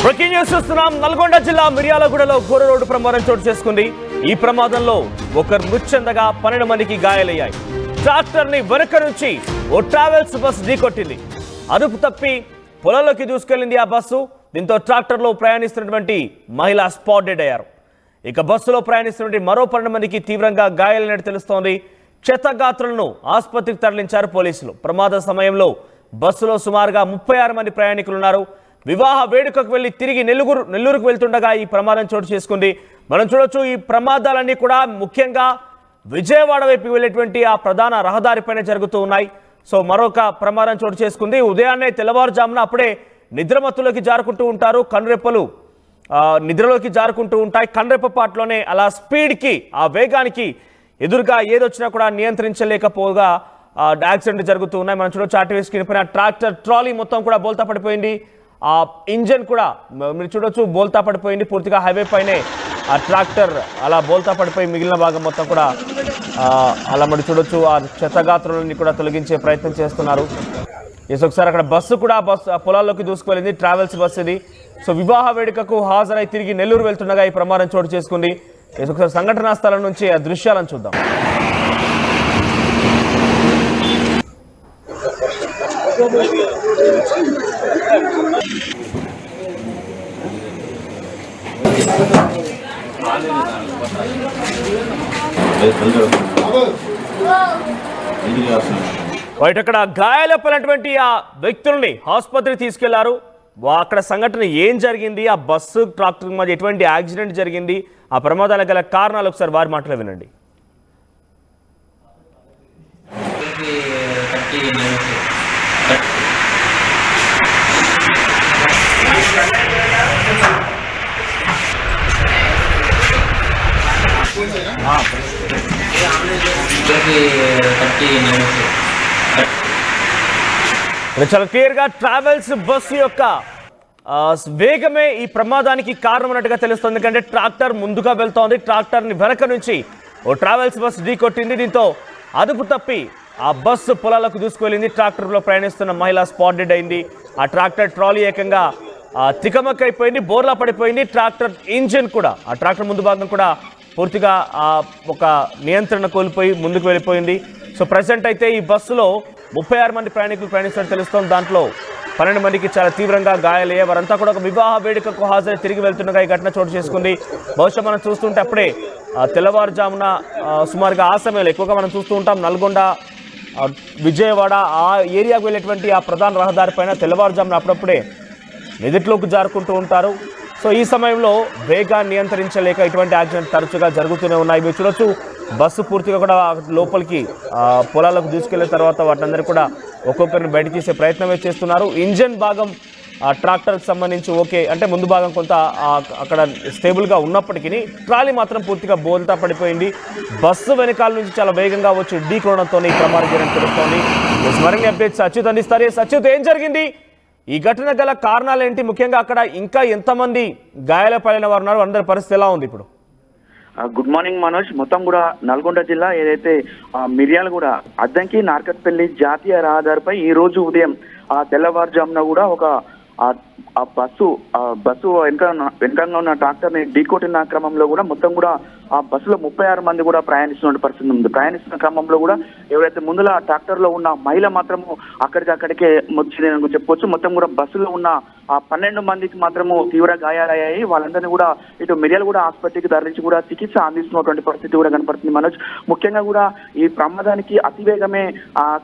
Breaking news చూస్తున్నాం. నల్గొండ జిల్లా మిర్యాలగూడలో ఘోర రోడ్డు ప్రమాదం చోటు చేసుకుంది. ఈ ప్రమాదంలో ఒకరు మృతి చెందగా 12 మందికి గాయాలయ్యాయి. ట్రాక్టర్ ని వెనుక నుంచి ఓ ట్రావెల్స్ బస్సు ఢీకొట్టింది. అదుపు తప్పి పొలంలోకి దూసుకెళ్లింది ఆ బస్సు. దీంతో ట్రాక్టర్లో ప్రయాణిస్తున్నటువంటి మహిళ స్పాట్ డెడ్ అయ్యారు. ఇక బస్సులో ప్రయాణిస్తున్నటువంటి మరో 12 మందికి తీవ్రంగా గాయాలైనట్టు తెలుస్తోంది. క్షతగాత్రులను ఆసుపత్రికి తరలించారు పోలీసులు. ప్రమాద సమయంలో బస్సులో సుమారుగా 36 మంది ప్రయాణికులున్నారు. వివాహ వేడుకకు వెళ్లి తిరిగి నెల్లూరుకు వెళ్తుండగా ఈ ప్రమాదం చోటు చేసుకుంది. మనం చూడొచ్చు ఈ ప్రమాదాలన్నీ కూడా ముఖ్యంగా విజయవాడ వైపు వెళ్ళేటువంటి ఆ ప్రధాన రహదారిపైన జరుగుతూ ఉన్నాయి. సో మరొక ప్రమాదం చోటు చేసుకుంది. ఉదయాన్నే తెల్లవారుజామున అప్పుడే నిద్రమత్తులోకి జారుకుంటూ ఉంటారు. కనురెప్పలు నిద్రలోకి జారుకుంటూ ఉంటాయి. కనురెప్పపాట్లోనే అలా స్పీడ్కి ఆ వేగానికి ఎదురుగా ఏదొచ్చినా కూడా నియంత్రించలేకపోగా యాక్సిడెంట్ జరుగుతూ ఉన్నాయి. మనం చూడొచ్చు ఆర్టీవీ స్క్రీన్ పైన ట్రాక్టర్ ట్రాలీ మొత్తం కూడా బోల్తా పడిపోయింది. ఆ ఇంజన్ కూడా మీరు చూడొచ్చు బోల్తా పడిపోయింది. పూర్తిగా హైవే పైనే ఆ ట్రాక్టర్ అలా బోల్తా పడిపోయి మిగిలిన భాగం మొత్తం కూడా అలా మరి చూడొచ్చు. ఆ క్షతగాత్రులని కూడా తొలగించే ప్రయత్నం చేస్తున్నారు. ఒకసారి అక్కడ బస్సు కూడా పొలాల్లోకి దూసుకువెళ్ళింది. ట్రావెల్స్ బస్సు ఇది. సో వివాహ వేడుకకు హాజరై తిరిగి నెల్లూరు వెళ్తుండగా ఈ ప్రమాదం చోటు చేసుకుంది. ఒకసారి సంఘటనా స్థలం నుంచి ఆ దృశ్యాలను చూద్దాం. అక్కడ గాయాలైనటువంటి ఆ వ్యక్తుల్ని ఆసుపత్రికి తీసుకెళ్లారు. అక్కడ సంఘటన ఏం జరిగింది, ఆ బస్సు ట్రాక్టర్ మధ్య ఎటువంటి యాక్సిడెంట్ జరిగింది, ఆ ప్రమాదాలకు గల కారణాలు ఒకసారి వారి మాటలు వినండి. చాలా క్లియర్ గా ట్రావెల్స్ బస్సు యొక్క వేగమే ఈ ప్రమాదానికి కారణం అన్నట్టుగా తెలుస్తుంది. ఎందుకంటే ట్రాక్టర్ ముందుగా వెళ్తోంది. ట్రాక్టర్ ని వెనక నుంచి ఓ ట్రావెల్స్ బస్సు ఢీకొట్టింది. దీంతో అదుపు తప్పి ఆ బస్సు పొలాలకు దూసుకువెళ్ళింది. ట్రాక్టర్లో ప్రయాణిస్తున్న మహిళ స్పాట్ డెడ్ అయింది. ఆ ట్రాక్టర్ ట్రాలీ ఏకంగా తికమక్కైపోయింది, బోర్లా పడిపోయింది. ట్రాక్టర్ ఇంజిన్ కూడా ఆ ట్రాక్టర్ ముందు భాగం కూడా పూర్తిగా ఒక నియంత్రణ కోల్పోయి ముందుకు వెళ్ళిపోయింది. సో ప్రజెంట్ అయితే ఈ బస్సులో 36 మంది ప్రయాణికులు ప్రయాణిస్తున్నట్టు తెలుస్తోంది. దాంట్లో 12 మందికి చాలా తీవ్రంగా గాయాలయ్యాయి. వారంతా కూడా ఒక వివాహ వేడుకకు హాజరు తిరిగి వెళ్తుండగా ఈ ఘటన చోటు చేసుకుంది. బహుశా మనం చూస్తుంటే అప్పుడే తెల్లవారుజామున సుమారుగా ఆ సమయంలో ఎక్కువగా మనం చూస్తూ ఉంటాం నల్గొండ విజయవాడ ఆ ఏరియాకు వెళ్ళేటువంటి ఆ ప్రధాన రహదారి పైన తెల్లవారుజామున అప్పుడప్పుడే నిదిట్లోకి జారుకుంటూ ఉంటారు. సో ఈ సమయంలో వేగాన్ని నియంత్రించలేక ఇటువంటి యాక్సిడెంట్ తరచుగా జరుగుతూనే ఉన్నాయి. మీరు చూడొచ్చు బస్సు పూర్తిగా కూడా లోపలికి పొలాలకు దూసుకెళ్లిన తర్వాత వాటిని కూడా ఒక్కొక్కరిని బయట తీసే ప్రయత్నమే చేస్తున్నారు. ఇంజన్ భాగం ట్రాక్టర్కి సంబంధించి ఓకే అంటే ముందు భాగం కొంత అక్కడ స్టేబుల్గా ఉన్నప్పటికీ ట్రాలీ మాత్రం పూర్తిగా బోల్తా పడిపోయింది. బస్సు వెనకాల నుంచి చాలా వేగంగా వచ్చి ఢీకొనడంతో ఈ ప్రమాదం జరిగినట్టు తెలుస్తోంది. మరిన్ని అప్డేట్స్ అచ్యుత్ అందిస్తారు. అచ్యుత్, ఏం జరిగింది, ఈ ఘటన గల కారణాలు ఏంటి, ముఖ్యంగా అక్కడ ఇంకా ఎంతమంది గాయాల పడిన వారు ఉన్నారు, అందరి పరిస్థితి ఎలా ఉంది ఇప్పుడు? Good morning Manoj. మొత్తం కూడా నల్గొండ జిల్లా ఏదైతే మిర్యాలగూడ అద్దంకి నార్కట్పల్లి జాతీయ రహదారిపై ఈ రోజు ఉదయం తెల్లవారుజామున కూడా ఒక బస్సు వెనకంగా ఉన్న ట్రాక్టర్ ని ఢీకొట్టిన క్రమంలో కూడా మొత్తం కూడా ఆ బస్సులో 36 మంది కూడా ప్రయాణిస్తున్న పరిస్థితి ఉంది. ప్రయాణిస్తున్న క్రమంలో కూడా ఎవరైతే ముందుల ట్రాక్టర్ లో ఉన్న మహిళ మాత్రము అక్కడికే వచ్చిందని చెప్పుకోవచ్చు. మొత్తం కూడా బస్సులో ఉన్న ఆ 12 మందికి మాత్రము తీవ్ర గాయాలయ్యాయి. వాళ్ళందరినీ కూడా ఇటు మిర్యాలగూడ ఆసుపత్రికి తరలించి కూడా చికిత్స అందిస్తున్నటువంటి పరిస్థితి కూడా కనపడుతుంది మనోజ్. ముఖ్యంగా కూడా ఈ ప్రమాదానికి అతివేగమే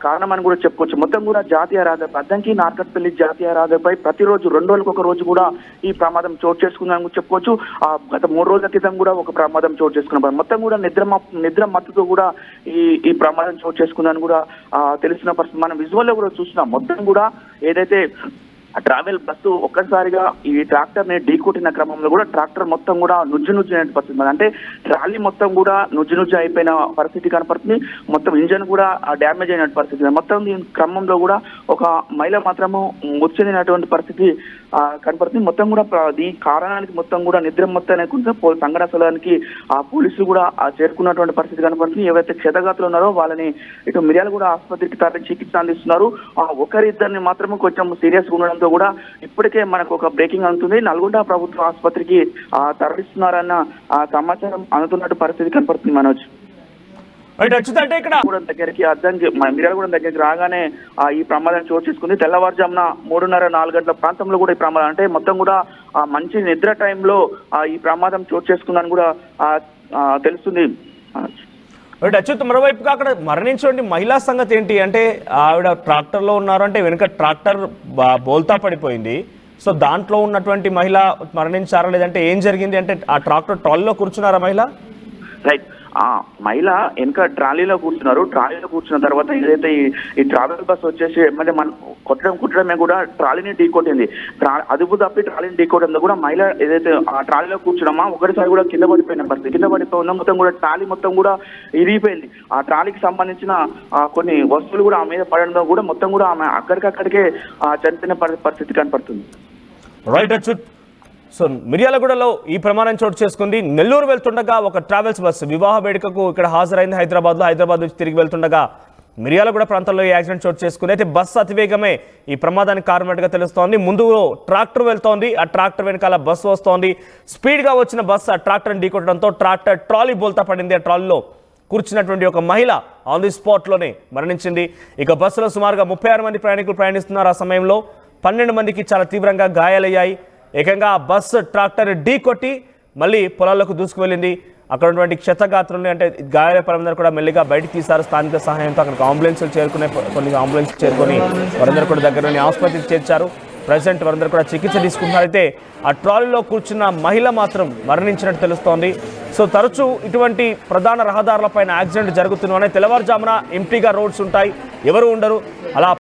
కారణమని కూడా చెప్పుకోవచ్చు. మొత్తం కూడా జాతీయ రహదారి అద్దంకి నార్కట్పల్లి జాతీయ రహదారిపై ప్రతిరోజు 2 రోజులకు ఒక రోజు కూడా ఈ ప్రమాదం చోటు చేసుకుందని చెప్పుకోవచ్చు. గత 3 రోజుల క్రితం కూడా ఒక ప్రమాదం చోటు చేసుకున్నారు. మొత్తం కూడా నిద్ర మత్తుతో కూడా ఈ ప్రమాదం చోటు చేసుకుందని కూడా తెలిసిన పరిస్థితి మనం విజువల్ లో కూడా చూస్తున్నాం. మొత్తం కూడా ఏదైతే ట్రావెల్ బస్సు ఒక్కసారిగా ఈ ట్రాక్టర్ ని ఢీకొట్టిన క్రమంలో కూడా ట్రాక్టర్ మొత్తం కూడా నుజ్జు అయిన పరిస్థితి, అంటే ట్రాలీ మొత్తం కూడా నుజ్జు అయిపోయిన పరిస్థితి కనపడుతుంది. మొత్తం ఇంజన్ కూడా డ్యామేజ్ అయిన పరిస్థితి. మొత్తం దీని క్రమంలో కూడా ఒక మహిళ మాత్రము ముచ్చనినటువంటి పరిస్థితి కనపడుతుంది. మొత్తం కూడా ఈ కారణానికి మొత్తం కూడా నిద్ర మొత్తానికి సంఘటన స్థలానికి పోలీసులు కూడా చేరుకున్నటువంటి పరిస్థితి కనపడుతుంది. ఎవరైతే క్షతగాతులు ఉన్నారో వాళ్ళని ఇటు మిర్యాలగూడ ఆసుపత్రికి తరలి చికిత్స అందిస్తున్నారు. ఒకరిద్దరిని మాత్రమే కొంచెం సీరియస్ గా ఉండడంతో ఉండడంతో కూడా ఇప్పటికే మనకు ఒక బ్రేకింగ్ అందుతుంది. నల్గొండ ప్రభుత్వ ఆసుపత్రికి తరలిస్తున్నారన్న సమాచారం అందుతున్నట్టు పరిస్థితి కనపడుతుంది మనోజ్. అంటే ఇక్కడ దగ్గరికి అద్దంకి మిర్యాలగూడెం దగ్గరికి రాగానే ఈ ప్రమాదం చోటు చేసుకుంది. తెల్లవారుజామున 3:30-4 గంటల ప్రాంతంలో కూడా ఈ ప్రమాదం అంటే మొత్తం కూడా మంచి నిద్ర టైంలో ఈ ప్రమాదం చోటు చేసుకుందని కూడా తెలుస్తుంది. అచ్యుత్, మరోవైపుగా అక్కడ మరణించండి మహిళా సంగతి ఏంటి అంటే ఆవిడ ట్రాక్టర్లో ఉన్నారు అంటే వెనుక ట్రాక్టర్ బోల్తా పడిపోయింది. సో దాంట్లో ఉన్నటువంటి మహిళ మరణించారా లేదంటే ఏం జరిగింది అంటే ఆ ట్రాక్టర్ ట్రాలీలో కూర్చున్నారా మహిళ? రైట్, మహిళ వెనక ట్రాలీలో కూర్చున్నారు. ట్రాలీలో కూర్చున్న తర్వాత ఏదైతే ఈ ట్రావెల్ బస్ వచ్చేసి ఏమంటే మనం కుట్టడమే కూడా ట్రాలీని ఢీకొట్టింది. అదుపు తప్పి ట్రాలీని ఢీకొట్టడంతో కూడా మహిళ ఏదైతే ఆ ట్రాలీలో కూర్చున్నామా ఒకటిసారి కూడా కింద పడిపోయిన పరిస్థితి. కింద పడిపోయిన మొత్తం కూడా ట్రాలీ మొత్తం కూడా ఇరిగిపోయింది. ఆ ట్రాలీకి సంబంధించిన కొన్ని వస్తువులు కూడా ఆమె మీద పడడంతో కూడా మొత్తం కూడా ఆమె అక్కడికక్కడికే చనిపోయిన పరిస్థితి కనపడుతుంది. రైట్ అచ్యుత్, సో మిర్యాలగూడలో ఈ ప్రమాదం చోటు చేసుకుంది. నెల్లూరు వెళ్తుండగా ఒక ట్రావెల్స్ బస్సు వివాహ వేడుకకు ఇక్కడ హాజరైంది హైదరాబాద్ నుంచి తిరిగి వెళ్తుండగా మిర్యాలగూడ ప్రాంతంలో ఈ యాక్సిడెంట్ చోటు చేసుకుంది. అయితే బస్సు అతివేగమే ఈ ప్రమాదానికి కారణమైనట్టుగా తెలుస్తోంది. ముందు ట్రాక్టర్ వెళ్తోంది, ఆ ట్రాక్టర్ వెనకాల బస్సు వస్తోంది. స్పీడ్గా వచ్చిన బస్సు ఆ ట్రాక్టర్ని ఢీకొట్టడంతో ట్రాక్టర్ ట్రాలీ బోల్తా పడింది. ఆ ట్రాలీలో కూర్చున్నటువంటి ఒక మహిళ ఆన్ ది స్పాట్లోనే మరణించింది. ఇక బస్సులో సుమారుగా 36 మంది ప్రయాణికులు ప్రయాణిస్తున్నారు. ఆ సమయంలో 12 మందికి చాలా తీవ్రంగా గాయాలయ్యాయి. ఏకంగా బస్సు ట్రాక్టర్ ఢీ కొట్టి మళ్ళీ పొలాల్లోకి దూసుకువెళ్ళింది. అక్కడ ఉన్నటువంటి క్షతగాత్రుల్ని అంటే గాయాల పరందరూ కూడా మెల్లిగా బయటకు తీశారు. స్థానిక సహాయంతో అక్కడికి కొన్ని అంబులెన్స్లు చేరుకొని వారందరూ కూడా దగ్గరలోని ఆసుపత్రికి చేర్చారు. ప్రజెంట్ వారందరూ కూడా చికిత్స తీసుకుంటున్నారు. అయితే ఆ ట్రాలీలో కూర్చున్న మహిళ మాత్రం మరణించినట్టు తెలుస్తోంది. సో తరచూ ఇటువంటి ప్రధాన రహదారులపైన యాక్సిడెంట్ జరుగుతున్నాయి. తెల్లవారుజామున ఎంటీగా రోడ్స్ ఉంటాయి, ఎవరు ఉండరు. అలా